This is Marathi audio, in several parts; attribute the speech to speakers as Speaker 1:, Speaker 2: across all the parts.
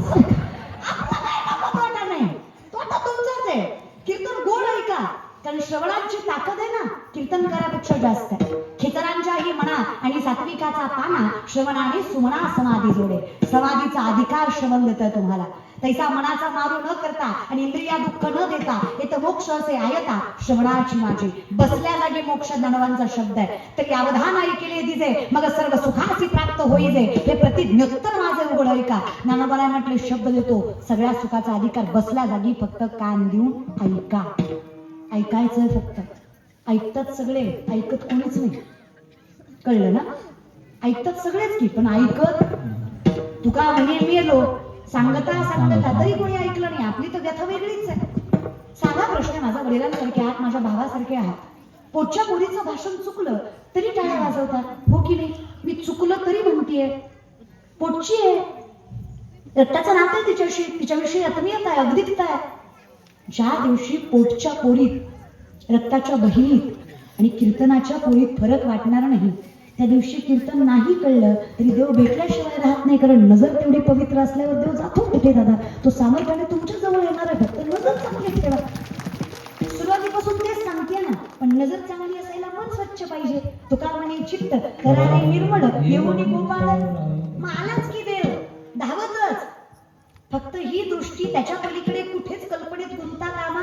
Speaker 1: आपला काय नको तोटा नाही, तोटा तुमचाच आहे. कीर्तन गोड ऐका, कारण श्रवणाची ताकद आहे ना कीर्तनकारापेक्षा जास्त आहे. खेचरांच्याही मना आणि सात्विकाचा पाना श्रवणाने सुमना समाधी जोडे. समाधीचा अधिकार श्रवण देतोय तुम्हाला. तैसा मनाचा मारू न करता आणि इंद्रिया दुःख न देता येत मोक्ष असे आयता श्रवणाची माझी. बसल्या जागी मोक्ष ज्ञानवांचा शब्द आहे. तरी अवधान ऐकले दिजे मग सर्व सुखाची प्राप्त होईजे. हे प्रतिज्ञोत्तर माझे उघड ऐका. ज्ञानोबाला म्हटले शब्द देतो, सगळ्या सुखाचा अधिकार बसल्या जागी फक्त कान देऊन ऐका. ऐकायचं फक्त. ऐकतात सगळे, ऐकत कोणीच नाही. कळलं ना? ऐकतात सगळेच की, पण ऐकत तुका म्हणे मेलो सांगता सांगता तरी कोणी ऐकलं नाही. आपली तर व्यथा वेगळीच आहे. साधा प्रश्न, माझ्या वडिलांसारखे आहात, माझ्या भावासारखे आहात. पोटच्या पोरीचं भाषण चुकलं तरी टाळ्या वाजवतात, हो की नाही? मी चुकलं तरी म्हणतीये, पोटची आहे, रक्ताचं नातं आहे तिच्याशी, तिच्याविषयी आत्मीयता आहे, अगदीकता आहे. ज्या दिवशी पोटच्या पोरीत, रक्ताच्या बहिणीत आणि कीर्तनाच्या पोरीत फरक वाटणार नाही, त्या दिवशी कीर्तन नाही कळलं तरी देव भेटल्याशिवाय राहत नाही. कारण नजर तेवढी पवित्र असल्यावर देव जातो कुठे दादा? तो सामर्थ्याने तुमच्या जवळ येणार आहे. फक्त नजर चांगली ठेवा. सुरुवातीपासून तेच सांगते ना, पण नजर चांगली असायला मन स्वच्छ पाहिजे. तुका म्हणे चित्त कराने निर्मळ येऊनी गोपाळ. आलाच की देव धावतच. फक्त ही दृष्टी त्याच्या पलीकडे कुठेच कल्पनेत गुंता कामा.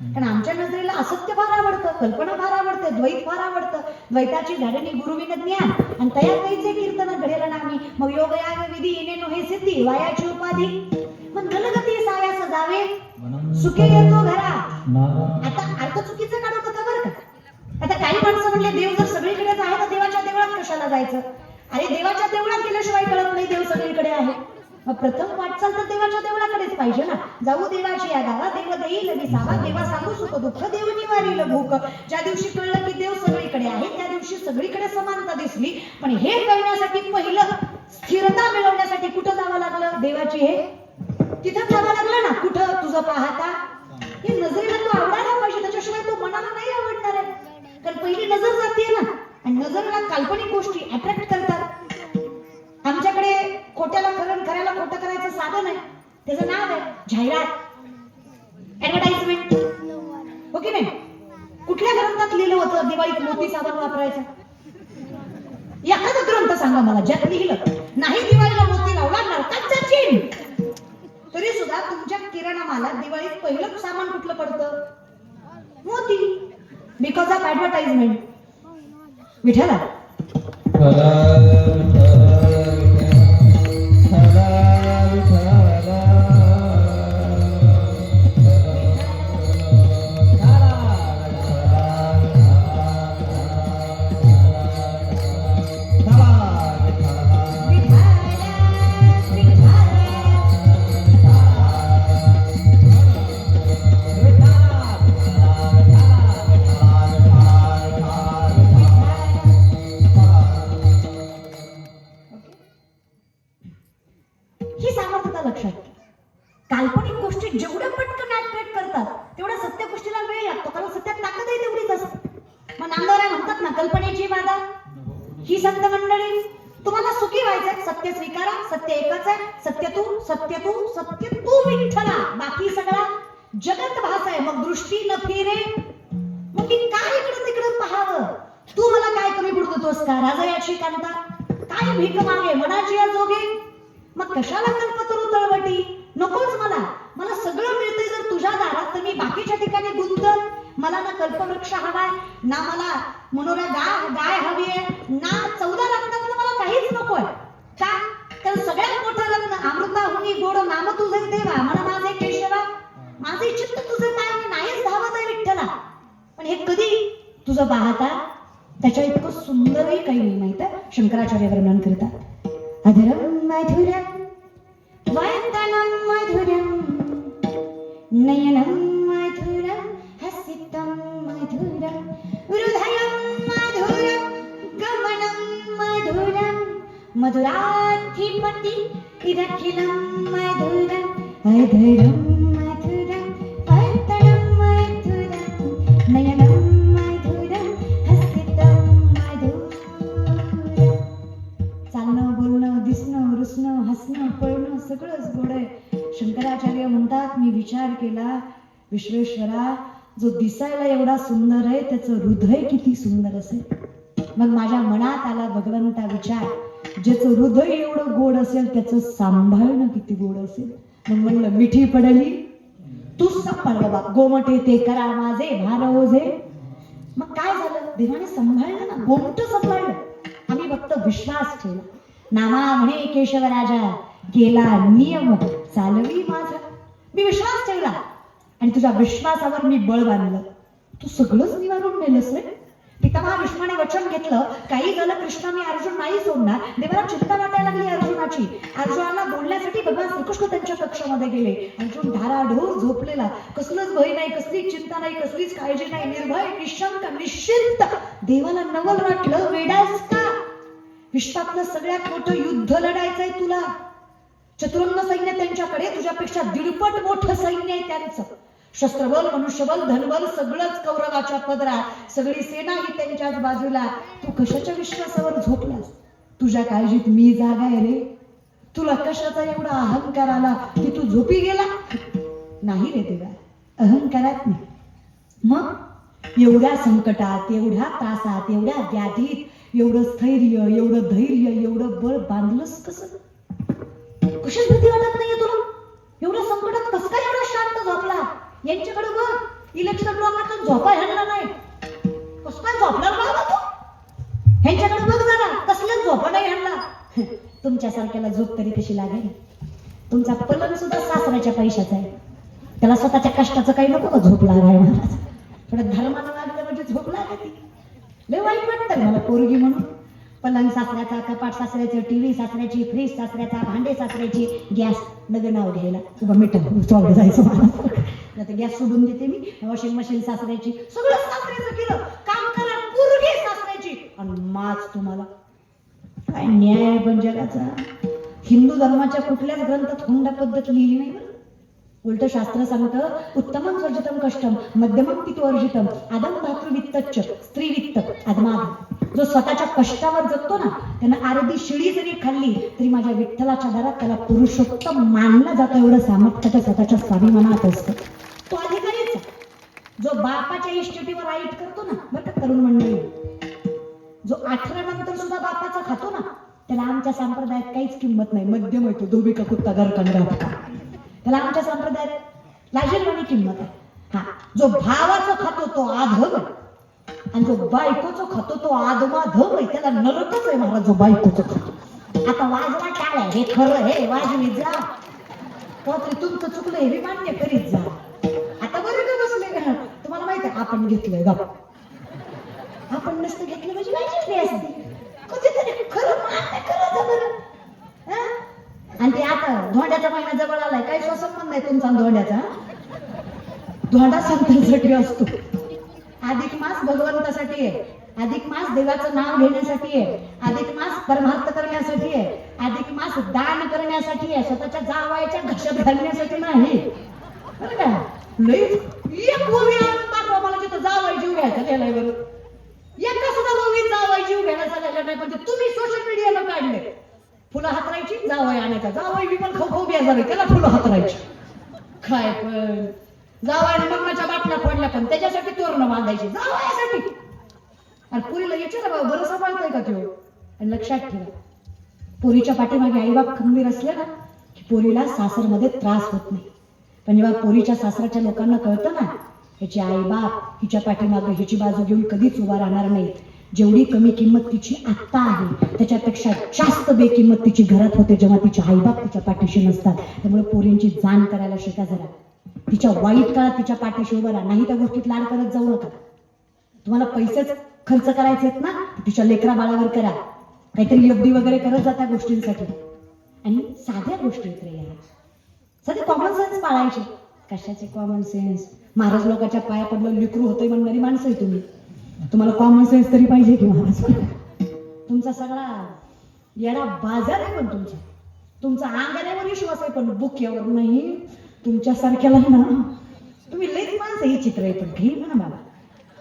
Speaker 1: कारण आमच्या नजरेला असत्य फार आवडतं, कल्पना फार आवडते, द्वैत फार आवडतं. द्वैताची झाडणी गुरुविन ज्ञान आणि तया कैचे कीर्तन घडेल नामी. मग योग याग विधी येणे नोहे सिद्धी वायाची उपाधी. मग गलगती साया सजावे सुखे येतो घरा. आता अर्थ चुकीचं काढत होता बरं का. आता काही माणसं म्हणले देव जर सगळीकडेच आहे तर देवाच्या देवळात कशाला जायचं? अरे देवाच्या देवळात गेल्याशिवाय कळत नाही देव सगळीकडे आहे. मग प्रथम वाटचाल तर देवाच्या देवळाकडेच पाहिजे ना. जाऊ देवाची या गावा देव देईल विसावा. देवा सांगू सुख दुःख देव निवारील भूक. ज्या दिवशी कळलं की देव सगळीकडे आहे त्या दिवशी सगळीकडे समानता दिसली. पण हे कळण्यासाठी पहिलं स्थिरता मिळवण्यासाठी कुठं जावं लागलं? देवाची हे तिथं जावं लागलं ना. कुठं? तुझं पाहता. हे नजरेला तो आवडायला पाहिजे, त्याच्याशिवाय तो मनाला नाही आवडणार आहे. कारण पहिली नजर जाते ना, आणि नजरेला काल्पनिक गोष्टी अट्रॅक्ट करतात. आमच्याकडे खोट्याला खरं, खऱ्याला खोटं करायचं साधन आहे, त्याचं नाव आहे जाहिरात, ऍडव्हर्टाइजमेंट, हो की नाही? कुठल्या ग्रंथात लिहिलं होतं दिवाळीत मोती साबण वापरायचं? एखादा ग्रंथ सांगा मला ज्यात लिहिलं नाही दिवाळीला मोती लावला नरकात जाशील. तरी सुद्धा तुमच्या किराणा मालात दिवाळीत पहिलं सामान कुठलं पडतं? मोती. Because of advertisement. विठ्ठला काल्पनिक गोष्टी जेवढ्या पटकन अट्रॅक्ट करतात तेवढ्या सत्य गोष्टीला वेळ लागतो, कारण सत्यात ताकद आहे तेवढीच असते. मग नामदेवराय म्हणतात ना, कल्पनेची बाधा ही संत मंडळी. तुम्हाला सुखी व्हायचंय, सत्य स्वीकारा. सत्य एकच आहे, सत्य तू, सत्य तू, सत्य तू विठ्ठला. बाकी सगळा जगत भास आहे. मग दृष्टी न फिरे, मग मी काय इकडं तिकडं पाहावं? तू मला काय कमी बुडतोस का? राजयाची कांता काय भीक मागे मनाची अजोगे. मग कशाला कल्पतरू तळवटी? नकोच मला. मला सगळं मिळतंय जर तुझ्या दारात, तर मी बाकीच्या ठिकाणी गुंतल. मला ना कल्पवृक्ष हवाय, ना मला मनोऱ्या गाय हवी आहे, ना 14 रत्नातलं मला काहीच नकोय. का? तर सगळ्यात मोठं रत्न अमृताहुनी गोड नाम तुझे देवा. मला माझे केशवा, माझे चित्त तुझे पाय. मी नाहीच धावत आहे विठ्ठला. पण हे कधी? तुझं पाहता. त्याच्या इतकं सुंदरही काही नाही माहित आहे. शंकराचार्य वर्णन करतात, अधरम माधुर्यम वैतनं मधुरं नयनं मधुरं हसितं मधुरं हृदयं मधुरं गमनं मधुरं मधुराधिपति इदखिलं मधुरं अधरं मधुरं वैतनं मधुरं नयनं मधुरं हसितं मधुरं. चालणं, बोलणं, दिसणं, रुसणं, हसणं, पळणं सगळंच गोड आहे. शंकराचार्य म्हणतात, मी विचार केला, विश्वेश्वरा, जो दिसायला एवढा सुंदर आहे त्याचं हृदय किती सुंदर असेल. मग माझ्या मनात आला भगवंता विचार, ज्याचं हृदय एवढं गोड असेल त्याचं सांभाळणं किती गोड असेल. मग म्हणलं, मिठी पडली तू सांभाळ बाबा, गोमटे ते करा माझे भार ओझे. मग काय झालं, देवाने सांभाळलं ना, गोमट सांभाळलं. आम्ही फक्त विश्वास ठेवला. नामा म्हणे केशवराजा, गेला नियम चालवी माझा. मी विश्वास ठेवला आणि तुझ्या विश्वासावर मी बळ बांधलं. तू सगळंच निवारून नेलंस रे. पितामहा भीष्माने वचन घेतलं, काही झालं कृष्णा, मी अर्जुन नाही सोडणार. देवाला चिंता वाटायला लागली अर्जुनाची. अर्जुनाला बोलण्यासाठी भगवान श्रीकृष्ण त्यांच्या कक्षामध्ये गेले. अर्जुन धाराढोर झोपलेला, कसलंच भय नाही, कसलीच चिंता नाही, कसलीच काळजी नाही, निर्भय, निशंक, निश्चिंत. देवाला नवल वाटलं, वेडास का, विश्वातलं सगळ्यात मोठं युद्ध लढायचंय तुला. चतुरंग सैन्य त्यांच्याकडे, तुझ्यापेक्षा 1.5 पट मोठं सैन्य आहे त्यांचं. शस्त्रबल, मनुष्यबल, धनबल सगळंच कौरवाच्या पदरात, सगळी सेना ही त्यांच्याच बाजूला. तू कशाच्या विश्वासावर झोपलास? तुझ्या काळजीत मी जागा आहे रे. तुला कशाचा एवढा अहंकार आला की तू झोपी गेला? नाही रे देवा, अहंकारात नाही. मग एवढ्या संकटात, एवढ्या त्रासात, एवढ्या व्याधीत एवढं स्थैर्य, एवढं धैर्य, एवढं बळ बांधलंस कसं? कशाच भीती वाटत नाहीये तुला? एवढ्या संकटात कसं काय एवढा शांत झोपला? यांच्याकडे बघ, इलेक्शन लोकांना झोपा ह्यांना नाही. कसं काय झोपणार बाबा तू? ह्यांच्याकडे बघ जरा, कसल्याच झोपा नाही ह्यांना. तुमच्यासारख्याला झोप तरी कशी लागेल? तुमचा पलंग सुद्धा सासऱ्याच्या पैशाचा आहे. त्याला स्वतःच्या कष्टाचं काही नको का झोप लागाय महाराज? थोडं धर्मानं लागलं म्हणजे झोप लागते. लय वाईट वाटतं मला पोरगी म्हणून. पलंग सासऱ्याचा, कपाट सासऱ्याचं, टीव्ही सासऱ्याची, फ्रीज सासऱ्याचा, भांडे सासऱ्याची, गॅस नग नाव घ्यायला तुला मिठं चौघ जायचं मला. नाही गॅस सोडून देते मी. वॉशिंग मशीन सासऱ्याची, सगळं सासऱ्याचं केलं. काम करा पोरगी सासऱ्याची आणि माच तुम्हाला. काय न्याय आहे पण जगाचा. हिंदू धर्माच्या कुठल्याच ग्रंथात हुंडा पद्धत लिहिली नाही. उलट शास्त्र सांगतं, उत्तमं स्वजितम कष्टम मध्यमं पितुवर्जितम आदम धातृवित्तच्च स्त्रीवित्त आदमाद. जो स्वतःच्या कष्टावर जगतो ना, त्यानं अर्धी शिळी जरी खाल्ली तरी माझ्या विठ्ठलाच्या दारात त्याला पुरुषोत्तम मानला जातो. एवढं सामर्थ्याच्या स्वतःच्या स्वाभिमानात असतं. तो अधिकारीच. जो बापाच्या इष्टिटीवर राईट करतो ना, बरं का तरुण मंडळी, जो 18 नंतर सुद्धा बापाचा खातो ना, त्याला आमच्या संप्रदायात काहीच किंमत नाही. मध्यम येतो, धोबी का कुत्ता घरकंडा का, त्याला आमच्या संप्रदायात लाजीरवाणी किंमत आहे. हा, जो भावाचं खातो तो आधम आणि जो बायकोचं खातो तो आदमाधम आहे. त्याला नरकच आहे महाराज जो बायकोचं खातो. आता वाजवा टाळ आहे, हे खरं हे वाजवीत जा. तरी तुमचं चुकलं हे मान्य करीत जा. आता बरं का बसले का? तुम्हाला माहिती आहे आपण घेतलंय गप. आपण नसतं घेतलं म्हणजे माहिती असते. कधीतरी खरं मान्य करायचं बरं. आणि ते आता धोंड्याचा महिना जवळ आलाय, काही स्वसंबंध नाही तुमचा धोंड्याचा. धोंडा संतांसाठी असतो. अधिक मास भगवंतासाठी आहे. अधिक मास देवाचं नाव घेण्यासाठी आहे. अधिक मास परमार्थ करण्यासाठी आहे. अधिक मास दान करण्यासाठी आहे. स्वतःच्या जावायच्या घशात घालण्यासाठी नाही. बरं का? लई एक ओवी दाखवा मला जिथं जावाय जीव घ्यायचा गेलाय बरं. एका सुद्धा ओवी जावाय जीव घ्यायचा गेला नाही. पण तुम्ही सोशल मीडियाला काढले. फुलं हातरायची, जावई आणायचा. जावई बी पण खाऊ बेजावे, त्याला फुलं हातरायची. काय पण जावयाने मरणाच्या बाटल्या फोडल्या पण त्याच्यासाठी तोरणं बांधायची जावयासाठी. आणि पुरीला विचारा बाबा बरं सांभाळतोय का तो? आणि लक्षात ठेवा, पोरीच्या पाठीमागे आईबाप खंबीर असले ना की पोरीला सासरमध्ये त्रास होत नाही. पण जेव्हा पोरीच्या सासराच्या लोकांना कळतं ना ह्याची आईबाप हिच्या पाठीमागे ह्याची बाजू घेऊन कधीच उभा राहणार नाही, जेवढी कमी किंमत तिची आत्ता आहे त्याच्यापेक्षा जास्त बेकिंमत तिची घरात होते जेव्हा तिचे आईबाप तिच्या पाठीशी नसतात. त्यामुळे पोरींची जाण करायला शिका जरा. तिच्या वाईट काळात तिच्या पाठीशी उभं राहा. नाही त्या गोष्टीत लाड करत जाऊ नका. तुम्हाला पैसेच खर्च करायचे आहेत ना, तिच्या लेकरा बाळावर करा. काहीतरी एफडी वगैरे करत जा त्या गोष्टींसाठी. आणि साध्या गोष्टी यार, साधे कॉमन सेन्स पाळायचे. कशाचे कॉमन सेन्स? महाराज लोकांच्या पाया पडलं लिकरू होतंय म्हणणारी माणसं आहे तुम्ही. तुम्हाला कॉमन सेन्स तरी पाहिजे की महाराज? तुमचा सगळा येडा बाजार आहे. पण तुमचा अंगाऱ्यावर विश्वास आहे पण बुक्यावर नाही. तुमच्यासारख्याला ना तुम्ही लईच माणसं ही चित्र आहे. पण घेईल म्हणा बाबा.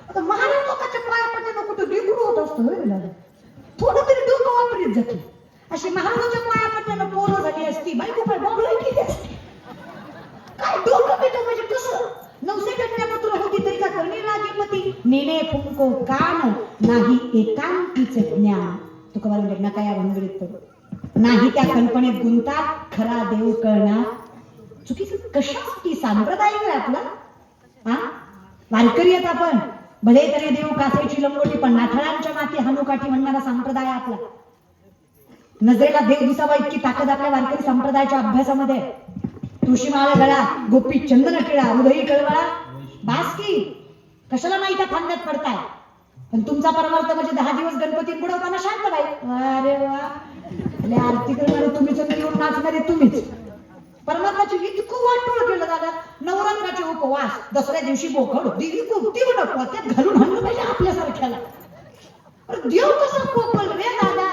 Speaker 1: आता महाराज लोकांच्या पाया पडल्यानं कुठं लिकरू होत असतं. थोडं तरी डोकं वापरीत जाते. अशी महाराजांच्या पाया पडल्यानं पोरं झाली असती, बायको काय बॉम्बला केली असती. नको कान, नाही एकांतीचे ज्ञान. तुकोबा म्हणजे नका या भानगडीत पडू, नाही त्या कल्पनेत गुंतात खरा देव कळणार. चुकीचं कशासाठी? सांप्रदायिक आहे आपला. हा, वारकरी आहेत आपण. भले तरी देव कासेची लंगोटी, पण नाठाळांच्या माती हानुकाठी म्हणणारा संप्रदाय आपला. नजरेला देव दिसावा इतकी ताकद आपल्या वारकरी संप्रदायाच्या अभ्यासामध्ये. तुळशी माळ गळा, गोपी चंदन टिळा, हृदयी कळवळा, बास की कशाला नाही त्या फांद्यात पडताय. पण तुमचा परमार्थ म्हणजे 10 दिवस गणपती बुडवताना शांत बाई. अरे वा, आरती करणारे तुम्हीच, येऊन नाचणारे तुम्हीच. परमार्थाची इतकं वाटोळ केलं दादा. नवरात्राचे उपवास, दसऱ्या दिवशी बोकड, देवी कोणती म्हणत त्यात घालून आणलं पाहिजे आपल्यासारख्याला. देव कसा कोपल रे दादा?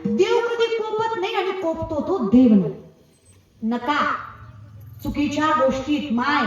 Speaker 1: देव कधी कोपत नाही, आणि कोपतो तो देव नाही. नका चुकीच्या गोष्टीत माय